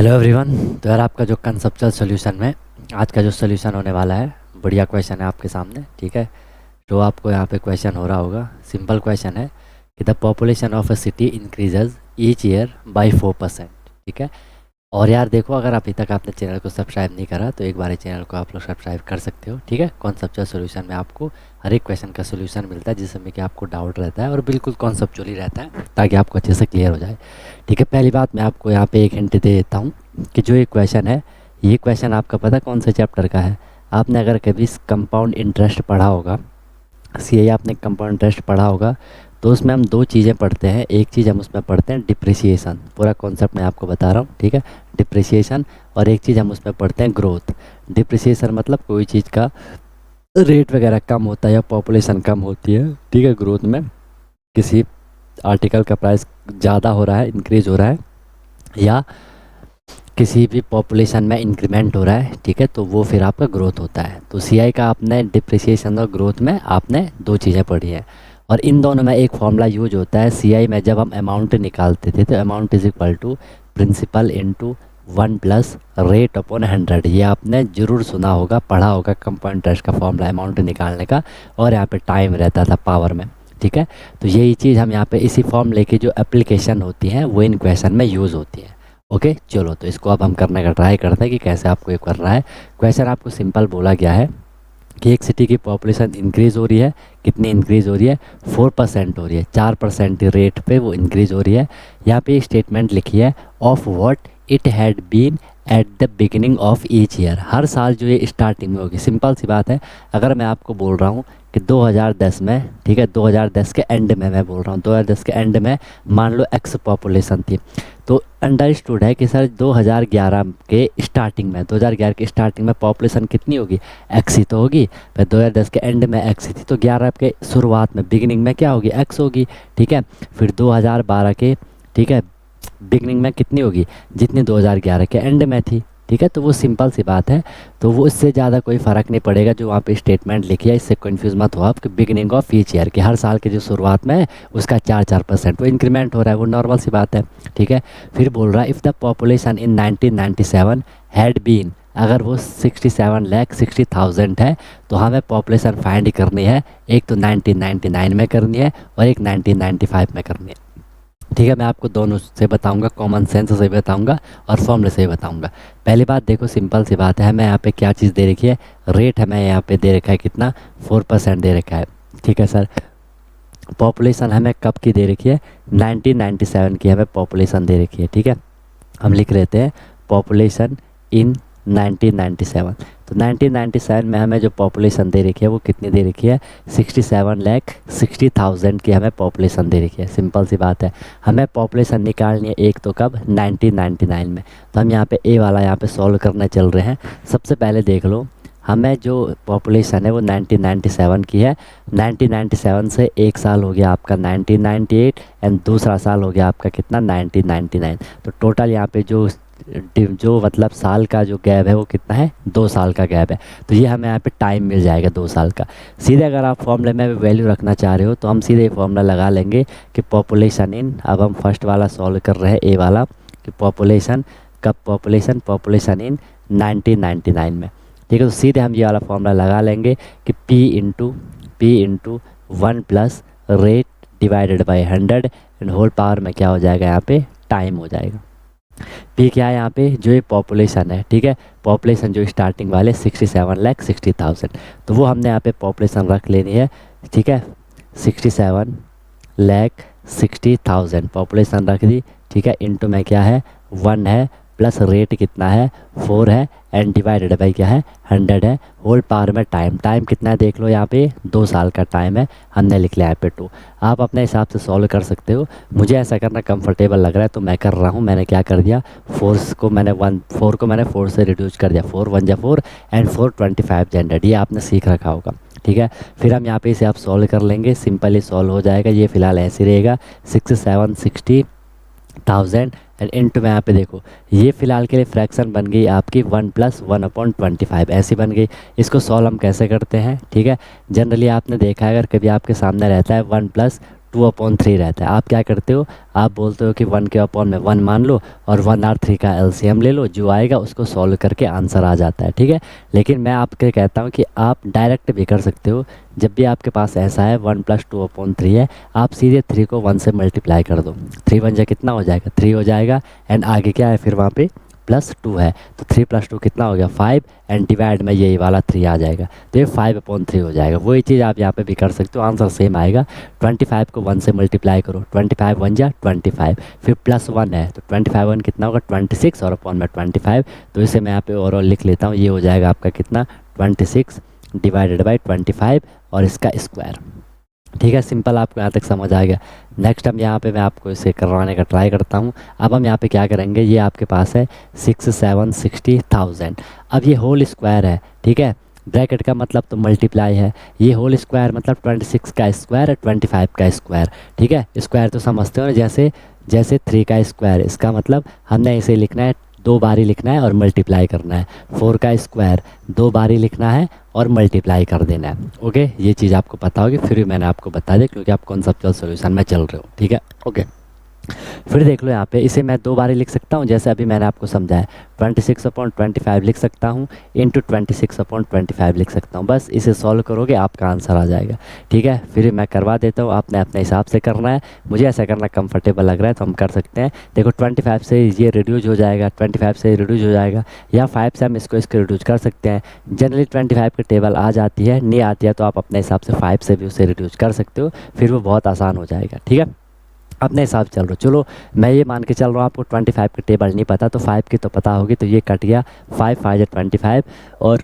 Hello everyone. तो यार आपका जो कंसेप्चुअल सॉल्यूशन में आज का जो सॉल्यूशन होने वाला है, बढ़िया क्वेश्चन है आपके सामने। ठीक है, तो आपको यहाँ पे क्वेश्चन हो रहा होगा, सिंपल क्वेश्चन है कि the population of a city increases each year by 4%। ठीक है, और यार देखो, अगर अभी तक आपने चैनल को सब्सक्राइब नहीं करा तो एक बार चैनल को आप लोग सब्सक्राइब कर सकते हो। ठीक है, कॉन्सेप्चुअल सॉल्यूशन में आपको हर एक क्वेश्चन का सॉल्यूशन मिलता है जिसमें कि आपको डाउट रहता है और बिल्कुल कॉन्सेप्चुअली रहता है ताकि आपको अच्छे से क्लियर हो जाए। ठीक है, पहली बात मैं आपको यहाँ पे एक हिंट दे देता हूँ कि जो ये क्वेश्चन है, ये क्वेश्चन आपका पता कौन से चैप्टर का है। आपने अगर कभी कंपाउंड इंटरेस्ट पढ़ा होगा, सी आपने कंपाउंड इंटरेस्ट पढ़ा होगा, तो उसमें हम दो चीज़ें पढ़ते हैं। एक चीज़ हम उसमें पढ़ते हैं डिप्रिसिएशन, पूरा कॉन्सेप्ट मैं आपको बता रहा हूँ। ठीक है, डिप्रिसिएशन, और एक चीज़ हम उसमें पढ़ते हैं ग्रोथ। डिप्रिसिएशन मतलब कोई चीज़ का रेट वगैरह कम होता है या पॉपुलेशन कम होती है। ठीक है, ग्रोथ में किसी आर्टिकल का प्राइस ज़्यादा हो रहा है, इंक्रीज हो रहा है, या किसी भी पॉपुलेशन में इंक्रीमेंट हो रहा है। ठीक है, तो वो फिर आपका ग्रोथ होता है। तो सीआई का आपने डिप्रिसिएशन और ग्रोथ में आपने दो चीज़ें पढ़ी हैं, और इन दोनों में एक फॉर्मूला यूज होता है। सीआई में जब हम अमाउंट निकालते थे तो amount is equal to principal into 1 plus rate upon 100। ये आपने ज़रूर सुना होगा, पढ़ा होगा कंपाउंड इंटरेस्ट का फॉर्मूला अमाउंट निकालने का, और यहाँ पे टाइम रहता था पावर में। ठीक है, तो यही चीज़ हम यहाँ पे इसी फॉर्मूले की जो एप्लीकेशन होती हैं वो इन क्वेश्चन में यूज़ होती है। ओके, चलो तो इसको अब हम करने का ट्राई करते हैं कि कैसे आपको ये करना है। क्वेश्चन आपको सिंपल बोला गया है कि एक सिटी की पॉपुलेशन इंक्रीज़ हो रही है। कितनी इंक्रीज़ हो रही है? 4% हो रही है, 4% रेट पे वो इंक्रीज़ हो रही है। यहाँ पे एक स्टेटमेंट लिखी है, of what it had been at the beginning of each year. हर साल जो ये स्टार्टिंग में होगी। सिंपल सी बात है, अगर मैं आपको बोल रहा हूँ कि 2010 में, ठीक है 2010 के एंड में मैं बोल रहा हूँ, 2010 के एंड में मान लो एक्स पॉपुलेशन थी, तो अंडरस्टूड है कि सर 2011 के स्टार्टिंग में, 2011 के स्टार्टिंग में पॉपुलेशन कितनी होगी? एक्स ही तो होगी। फिर 2010 के एंड में एक्स ही थी, तो 11 के शुरुआत में बिगिनिंग में क्या होगी? एक्स होगी। ठीक है, फिर 2012 के, ठीक है, बिगनिंग में कितनी होगी? जितनी 2011 के एंड में थी। ठीक है, तो वो सिंपल सी बात है, तो वो इससे ज़्यादा कोई फ़र्क नहीं पड़ेगा जो वहाँ पे स्टेटमेंट लिखी है। इससे कन्फ्यूज़ मत हो आप कि बिगनिंग ऑफ ईच ईयर कि हर साल के जो शुरुआत में है उसका 4% वो इंक्रीमेंट हो रहा है, वो नॉर्मल सी बात है। ठीक है, फिर बोल रहा है if the population in 1997 had been, अगर वो 67,60,000 है तो हमें पॉपुलेशन फाइंड करनी है। एक तो 1999 में करनी है और एक 1995 में करनी है। ठीक है, मैं आपको दोनों से बताऊंगा, कॉमन सेंस से बताऊंगा और फॉर्मूले से बताऊंगा। पहली बात देखो, सिंपल सी बात है, हमें यहाँ पे क्या चीज़ दे रखी है? रेट हमें यहाँ पे दे रखा है कितना? 4% दे रखा है। ठीक है सर, पॉपुलेशन हमें कब की दे रखी है? 1997 की हमें पॉपुलेशन दे रखी है। ठीक है, हम लिख लेते हैं पॉपुलेशन इन 1997। तो 1997 में हमें जो पॉपुलेशन दे रखी है वो कितनी दे रखी है? 67,60,000 की हमें पॉपुलेशन दे रखी है। सिंपल सी बात है, हमें पॉपुलेशन निकालनी है एक तो कब? 1999 में। तो हम यहाँ पे ए वाला यहाँ पे सॉल्व करने चल रहे हैं। सबसे पहले देख लो, हमें जो पॉपुलेशन है वो 1997 की है। 1997 से एक साल हो गया आपका 1998 एंड दूसरा साल हो गया आपका कितना? 1999। तो टोटल यहाँ पे जो मतलब साल का जो गैप है वो कितना है? 2 साल का गैप है। तो ये हमें यहाँ पे टाइम मिल जाएगा 2 साल का। सीधे अगर आप फॉर्मूले में वैल्यू रखना चाह रहे हो तो हम सीधे फॉर्मूला लगा लेंगे कि पॉपुलेशन इन, अब हम फर्स्ट वाला सॉल्व कर रहे हैं ए वाला, कि पॉपुलेशन कब? पॉपुलेशन इन 1999 में। ठीक है, तो सीधे हम ये वाला फॉर्मूला लगा लेंगे कि P into 1 plus rate divided by 100 and whole power में क्या हो जाएगा? यहाँ पे टाइम हो जाएगा। पी क्या है यहाँ पे? जो ये पॉपुलेशन है, ठीक है, पॉपुलेशन जो स्टार्टिंग वाले 67,60,000, तो वो हमने यहाँ पे पॉपुलेशन रख लेनी है। ठीक है, 67,60,000 पॉपुलेशन रख दी। ठीक है, इंटू में क्या है? 1 है, प्लस रेट कितना है? 4 है, एंड डिवाइडेड बाई क्या है? 100 है, होल पावर में टाइम कितना है देख लो, यहाँ पे 2 साल का टाइम है, हमने लिख लिया यहाँ पे 2। आप अपने हिसाब से सॉल्व कर सकते हो। मुझे ऐसा करना कंफर्टेबल लग रहा है तो मैं कर रहा हूँ। मैंने क्या कर दिया? 4 को मैंने 4 से रिड्यूस कर दिया। 4 1 जा 4 एंड 4 25 जनरेट, ये आपने सीख रखा होगा। ठीक है, फिर हम यहाँ पे इसे आप सॉल्व कर लेंगे, सिंपली सॉल्व हो जाएगा। ये फिलहाल ऐसे रहेगा 67,60,000 एंड इंटू में यहाँ पे देखो, ये फिलहाल के लिए फ्रैक्शन बन गई आपकी 1 + 1/25 ऐसी बन गई। इसको सॉल्व हम कैसे करते हैं? ठीक है, जनरली आपने देखा है, अगर कभी आपके सामने रहता है 1 + 2/3 रहता है। आप क्या करते हो, आप बोलते हो कि 1 के अपॉन में 1 मान लो और 1 और 3 का एलसीएम ले लो, जो आएगा उसको सॉल्व करके आंसर आ जाता है, ठीक है। लेकिन मैं आपके कहता हूँ कि आप डायरेक्ट भी कर सकते हो। जब भी आपके पास ऐसा है 1 + 2/3 है, आप सीधे 3 को 1 से मल्टीप्लाई कर दो। 3 1 जा कितना हो जाएगा, 3 हो जाएगा। एंड आगे क्या है फिर वहाँ पे +2 है, तो 3 + 2 कितना हो गया 5, एंड डिवाइड में यही वाला 3 आ जाएगा, तो ये 5/3 हो जाएगा। वही चीज़ आप यहाँ पे भी कर सकते हो, आंसर सेम आएगा। 25 को 1 से मल्टीप्लाई करो, 25 1 जा 25, फिर +1 है तो 25 1 कितना होगा 26 और अपॉन में 25, तो इसे मैं यहाँ पे ओवरऑल लिख लेता हूँ। ये हो जाएगा आपका कितना 26 डिवाइडेड बाई 25 और इसका स्क्वायर, ठीक है। सिंपल, आपको यहाँ तक समझ आ गया। नेक्स्ट हम यहाँ पे मैं आपको इसे करवाने का ट्राई करता हूँ। अब हम यहाँ पे क्या करेंगे, ये आपके पास है 6 7 60,000। अब ये होल स्क्वायर है, ठीक है। ब्रैकेट का मतलब तो मल्टीप्लाई है, ये होल स्क्वायर मतलब 26 का स्क्वायर है 25 का स्क्वायर, ठीक है। स्क्वायर तो समझते हो ना, जैसे जैसे 3 का स्क्वायर, इसका मतलब हमने इसे लिखना है 2 बारी लिखना है और मल्टीप्लाई करना है। 4 का स्क्वायर 2 बारी लिखना है और मल्टीप्लाई कर देना है। ओके, ये चीज़ आपको पता होगी, फिर भी मैंने आपको बता दिया क्योंकि आप कॉन्सेप्चुअल सॉल्यूशन में चल रहे हो, ठीक है। ओके, फिर देख लो यहाँ पे, इसे मैं 2 बारी लिख सकता हूँ, जैसे अभी मैंने आपको समझाया 26/25 लिख सकता हूँ, इंटू 26/25 लिख सकता हूँ। बस इसे सॉल्व करोगे आपका आंसर आ जाएगा, ठीक है। फिर मैं करवा देता हूँ, आपने अपने हिसाब से करना है। मुझे ऐसा करना कंफर्टेबल लग रहा है तो हम कर सकते हैं। देखो 25 से ये रिड्यूज हो जाएगा, 25 से रिड्यूज हो जाएगा, या 5 से हम इसको रिड्यूज कर सकते हैं। जनरली 25 की टेबल आ जाती है, नहीं आती है तो आप अपने हिसाब से 5 से भी उसे रिड्यूज कर सकते हो, फिर वो बहुत आसान हो जाएगा, ठीक है। अपने हिसाब चल रहा हो, चलो मैं ये मान के चल रहा हूँ आपको 25 की टेबल नहीं पता, तो 5 की तो पता होगी, तो ये कट गया 5 5 25 और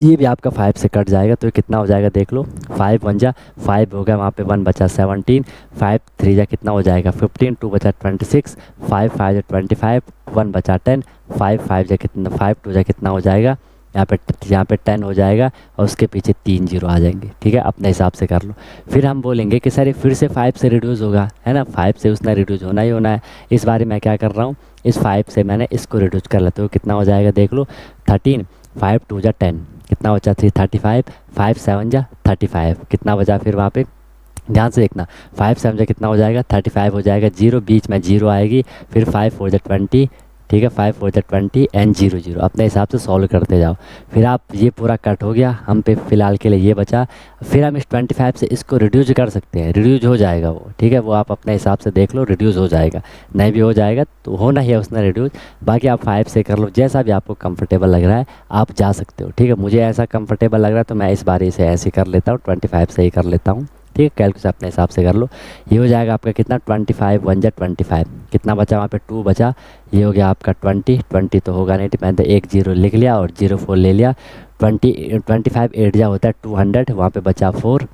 ये भी आपका 5 से कट जाएगा, तो ये कितना हो जाएगा देख लो। 5 1 जा 5 हो गया, वहाँ पे 1 बचा 17, 5 3 जा कितना हो जाएगा 15, 2 बचा 26, 5 5 जा 25, 1 बचा 10, 5 5 जा कितना 5 2 जा कितना हो जाएगा यहाँ पे 10 हो जाएगा और उसके पीछे 3 0 आ जाएंगे, ठीक है। अपने हिसाब से कर लो। फिर हम बोलेंगे कि सर फिर से 5 से रिड्यूस होगा, है ना, 5 से उसने रिड्यूस होना ही होना है। इस बार मैं क्या कर रहा हूँ, इस 5 से मैंने इसको रिड्यूस कर लेते हो, कितना हो जाएगा देख लो 13, 5 2 जा 10 कितना बचा 3 35, 5 7 जा 35 कितना बचा, फिर वहाँ पे ध्यान से देखना 5 7 जा कितना हो जाएगा 35 हो जाएगा, 0 बीच में 0 आएगी, फिर 5 4 जा 20, ठीक है, 5 4 जा 20 एंड 0 0 अपने हिसाब से सॉल्व करते जाओ। फिर आप ये पूरा कट हो गया, हम पे फिलहाल के लिए ये बचा। फिर हम इस 25 से इसको रिड्यूज कर सकते हैं, रिड्यूज हो जाएगा वो, ठीक है। वो आप अपने हिसाब से देख लो, रिड्यूस हो जाएगा, नहीं भी हो जाएगा तो होना ही है उसने रिड्यूस। बाकी आप 5 से कर लो, जैसा भी आपको कंफर्टेबल लग रहा है आप जा सकते हो, ठीक है। मुझे ऐसा कंफर्टेबल लग रहा है तो मैं इस बार इसे ऐसे कर लेता हूँ, 25 से ही कर लेता हूँ, ठीक है। कैलकुलेशन अपने हिसाब से कर लो। ये हो जाएगा आपका कितना 25 1 जा 25 कितना बचा, वहाँ पे 2 बचा, ये हो गया आपका 20 तो होगा नहीं, मैंने 1 0 लिख लिया और 0 4 ले लिया। 25 8 जा होता है 200, वहाँ पे बचा 4,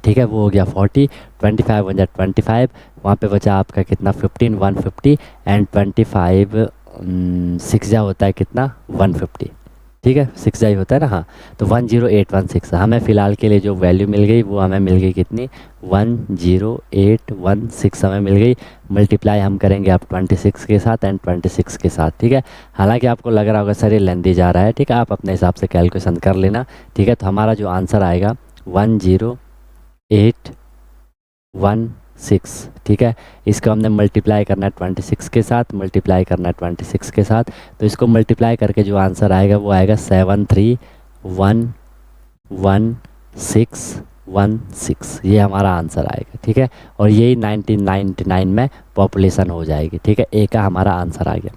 ठीक है, वो हो गया 40। 25 1 जा 25, वहाँ पे बचा आपका कितना 15 150 एंड 25 6 जा होता है कितना 150, ठीक है, 6 जाई होता है ना, हाँ। तो 10816 हमें फ़िलहाल के लिए जो वैल्यू मिल गई वो हमें मिल गई कितनी 10816 हमें मिल गई। मल्टीप्लाई हम करेंगे अब 26 के साथ एंड 26 के साथ, ठीक है। हालांकि आपको लग रहा होगा सर ये लेंदी जा रहा है, ठीक है, आप अपने हिसाब से कैलकुलेशन कर लेना, ठीक है। तो हमारा जो आंसर आएगा 10816, ठीक है। इसको हमने मल्टीप्लाई करना है 26 के साथ, मल्टीप्लाई करना है 26 के साथ, तो इसको मल्टीप्लाई करके जो आंसर आएगा वो आएगा 7311616, ये हमारा आंसर आएगा, ठीक है। और यही 1999 में पॉपुलेशन हो जाएगी, ठीक है। ए का हमारा आंसर आ गया,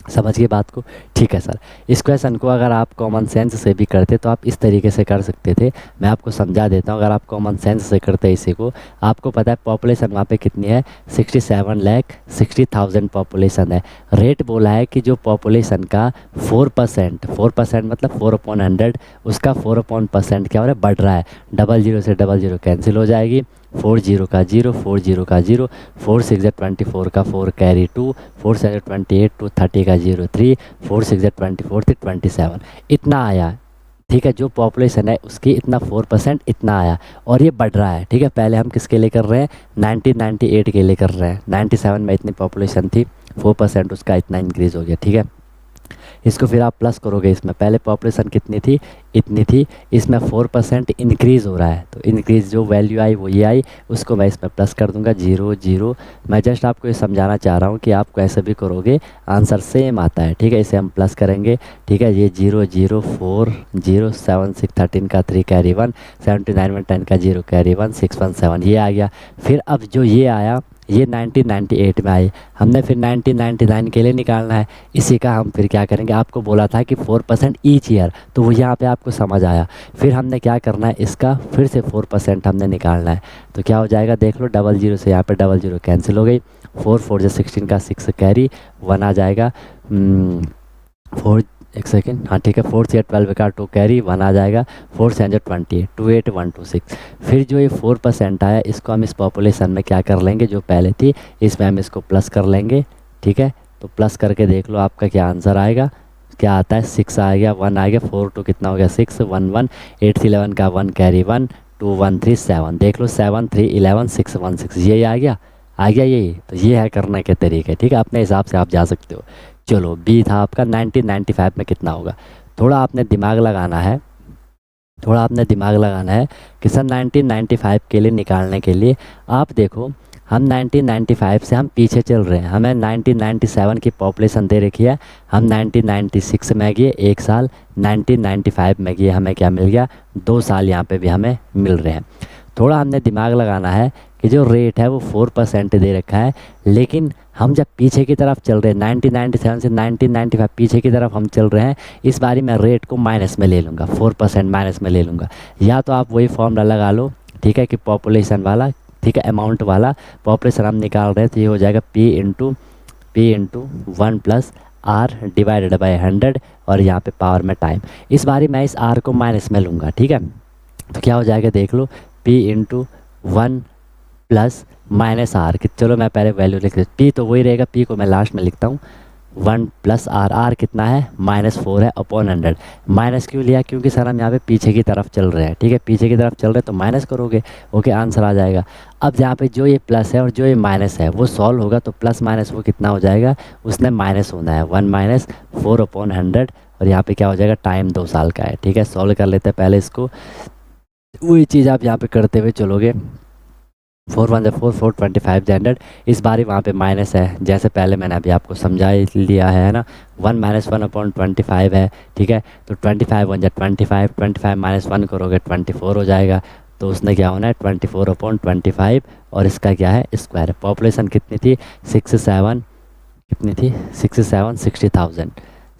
समझ गए बात को, ठीक है सर। इस क्वेश्चन को अगर आप कॉमन सेंस से भी करते तो आप इस तरीके से कर सकते थे, मैं आपको समझा देता हूँ। अगर आप कॉमन सेंस से करते इसी को, आपको पता है पॉपुलेशन वहाँ पे कितनी है 67,60,000 पॉपुलेशन है। रेट बोला है कि जो पॉपुलेशन का 4% मतलब 4/100, उसका 4% क्या हो रहा है बढ़ रहा है। 00 से 00 कैंसिल हो जाएगी, 40 का 0, 40 का 0, 4 6 जा 24 का 4 कैरी 2, 4 7 28 2 30 का 0 3, 4 6 जा 24 3 27 इतना आया, ठीक है। जो पॉपुलेशन है उसकी इतना 4% इतना आया और ये बढ़ रहा है, ठीक है। पहले हम किसके लिए कर रहे हैं 1998 के लिए कर रहे हैं, 97 में इतनी पॉपुलेशन थी, 4% उसका इतना इंक्रीज़ हो गया, ठीक है। इसको फिर आप प्लस करोगे, इसमें पहले पॉपुलेशन कितनी थी, इतनी थी, इसमें 4% इंक्रीज़ हो रहा है, तो इंक्रीज़ जो वैल्यू आई वो ये आई, उसको मैं इसमें प्लस कर दूंगा 0 0। मैं जस्ट आपको ये समझाना चाह रहा हूँ कि आप कैसे भी करोगे आंसर सेम आता है, ठीक है। इसे हम प्लस करेंगे, ठीक है। ये 0 0 4 0 7 6 13 का 3 कैरी 1, 79 में 10 का 0 कैरी 1 6 1 7, ये आ गया। फिर अब जो ये आया ये 1998 में आई, हमने फिर 1999 के लिए निकालना है, इसी का हम फिर क्या करेंगे, आपको बोला था कि 4% ईच ईयर, तो वो यहाँ पे आपको समझ आया। फिर हमने क्या करना है, इसका फिर से 4% हमने निकालना है, तो क्या हो जाएगा देख लो, 00 से यहाँ पे 00 कैंसिल हो गई, 4 4 जो 16 का 6 कैरी 1 आ जाएगा, 4 एक सेकेंड, हाँ ठीक है, 4 से 12 का 2 कैरी 1 आ जाएगा, 4 से 28 28126। फिर जो ये 4% आया इसको हम इस पॉपुलेशन में क्या कर लेंगे, जो पहले थी इसमें हम इसको प्लस कर लेंगे, ठीक है। तो प्लस करके देख लो आपका क्या आंसर आएगा, क्या आता है, 6 आ गया, 1 आ गया, 4 2 कितना हो गया 6 1 1, 8 से 11 का 1 कैरी 1 2 1 3 7, देख लो 7 3 11 6 1 6, यही आ गया यही। तो ये है करने के तरीके, ठीक है, अपने हिसाब से आप जा सकते हो। चलो बी था आपका 1995 में कितना होगा, थोड़ा आपने दिमाग लगाना है, कि सर 1995 के लिए निकालने के लिए आप देखो, हम 1995 से हम पीछे चल रहे हैं, हमें 1997 की पॉपुलेशन दे रखी है, हम 1996 में गए 1 साल, 1995 में गए हमें क्या मिल गया 2 साल, यहाँ पे भी हमें मिल रहे हैं। थोड़ा हमने दिमाग लगाना है कि जो रेट है वो 4% दे रखा है, लेकिन हम जब पीछे की तरफ चल रहे हैं 1997 से 1995 पीछे की तरफ हम चल रहे हैं, इस बारी मैं रेट को माइनस में ले लूँगा, 4% माइनस में ले लूँगा। या तो आप वही फॉर्मूला लगा लो, ठीक है, कि पॉपुलेशन वाला, ठीक है, अमाउंट वाला पॉपुलेशन हम निकाल रहे हैं, तो ये हो जाएगा P into 1 plus r divided by 100, और यहाँ पे पावर में टाइम। इस बारी मैं इस आर को माइनस में लूँगा, ठीक है। तो क्या हो जाएगा देख लो, P into 1 plus minus r, कि चलो मैं पहले वैल्यू लिख देता, पी तो वही रहेगा, पी को मैं लास्ट में लिखता हूँ, 1 प्लस आर कितना है -4 है अपॉन 100। माइनस क्यों लिया, क्योंकि सर हम यहाँ पे पीछे की तरफ चल रहे हैं, ठीक है, पीछे की तरफ चल रहे हैं तो माइनस करोगे, ओके, आंसर आ जाएगा। अब यहाँ पे जो ये प्लस है और जो ये माइनस है वो सॉल्व होगा, तो प्लस माइनस वो कितना हो जाएगा, उसने माइनस होना है, 1 - 4 अपॉन 100, और यहाँ पे क्या हो जाएगा, टाइम 2 साल का है, ठीक है। सॉल्व कर लेते हैं पहले इसको, वही चीज़ आप यहाँ पे करते हुए चलोगे, 4 1 4 4 25 100, इस बारी वहाँ पे माइनस है, जैसे पहले मैंने अभी आपको समझा लिया है ना, 1 - 1 अपॉन 25 है, ठीक है। तो 25 1 25, 25 - 1 करोगे 24 हो जाएगा, तो उसने क्या होना है 24 अपॉन 25, और इसका क्या है स्क्वायर है। पॉपुलेशन कितनी थी 67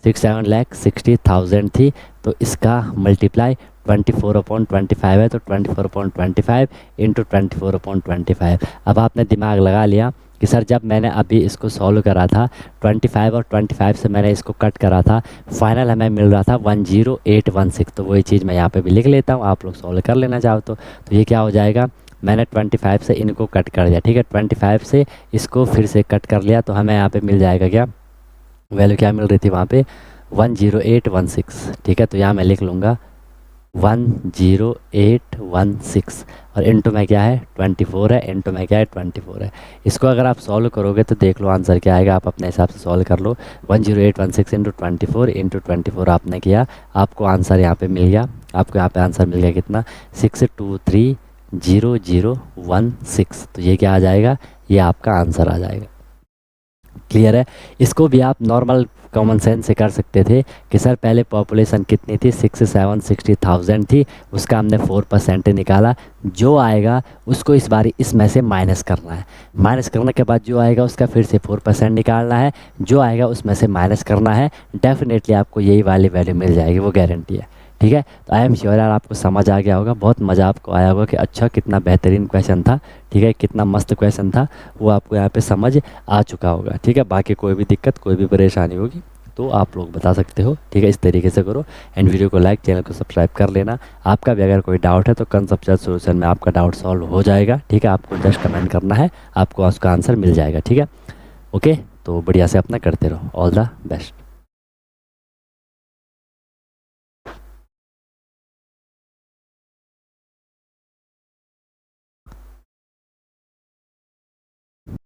67 लाख 60,000 थी, तो इसका मल्टीप्लाई 24 अपॉन 25 है, तो 24 अपॉन 25 इंटू 24 अपॉन 25। अब आपने दिमाग लगा लिया कि सर जब मैंने अभी इसको सॉल्व करा था 25 और 25 से मैंने इसको कट करा था, फाइनल हमें मिल रहा था 10816, तो वही चीज़ मैं यहाँ पे भी लिख लेता हूँ, आप लोग सॉल्व कर लेना चाहो तो ये क्या हो जाएगा, मैंने 25 से इनको कट कर दिया, ठीक है, 25 से इसको फिर से कट कर लिया, तो हमें यहाँ पे मिल जाएगा क्या वैल्यू, क्या मिल रही थी वहाँ पे 10816, ठीक है। तो यहाँ मैं लिख लूँगा 10816, और इंटू में क्या है 24 है, इंटू में क्या है 24 है। इसको अगर आप सॉल्व करोगे तो देख लो आंसर क्या आएगा, आप अपने हिसाब से सॉल्व कर लो। 10816 इंटू 24 इंटू 24 आपने किया, आपको आंसर यहाँ पे मिल गया, आपको यहाँ पे आंसर मिल गया कितना 6230016, तो ये क्या आ जाएगा, ये आपका आंसर आ जाएगा। क्लियर है। इसको भी आप नॉर्मल कॉमन सेंस से कर सकते थे कि सर पहले पॉपुलेशन कितनी थी 60,000 थी, उसका हमने 4% निकाला, जो आएगा उसको इस बारी इसमें से माइनस करना है, माइनस करने के बाद जो आएगा उसका फिर से 4% निकालना है, जो आएगा उसमें से माइनस करना है, डेफिनेटली आपको यही वाली वैल्यू मिल जाएगी, वो गारंटी है, ठीक है। तो आई एम श्योर यार आपको समझ आ गया होगा, बहुत मज़ा आपको आया होगा कि अच्छा कितना बेहतरीन क्वेश्चन था, ठीक है, कितना मस्त क्वेश्चन था, वो आपको यहाँ पे समझ आ चुका होगा, ठीक है। बाकी कोई भी दिक्कत कोई भी परेशानी होगी तो आप लोग बता सकते हो, ठीक है। इस तरीके से करो, एंड वीडियो को लाइक, चैनल को सब्सक्राइब कर लेना। आपका भी अगर कोई डाउट है तो कंसेप्चुअल सॉल्यूशन में आपका डाउट सॉल्व हो जाएगा, ठीक है। आपको जस्ट कमेंट करना है, आपको उसका आंसर मिल जाएगा, ठीक है। ओके, तो बढ़िया से अपना करते रहो, ऑल द बेस्ट।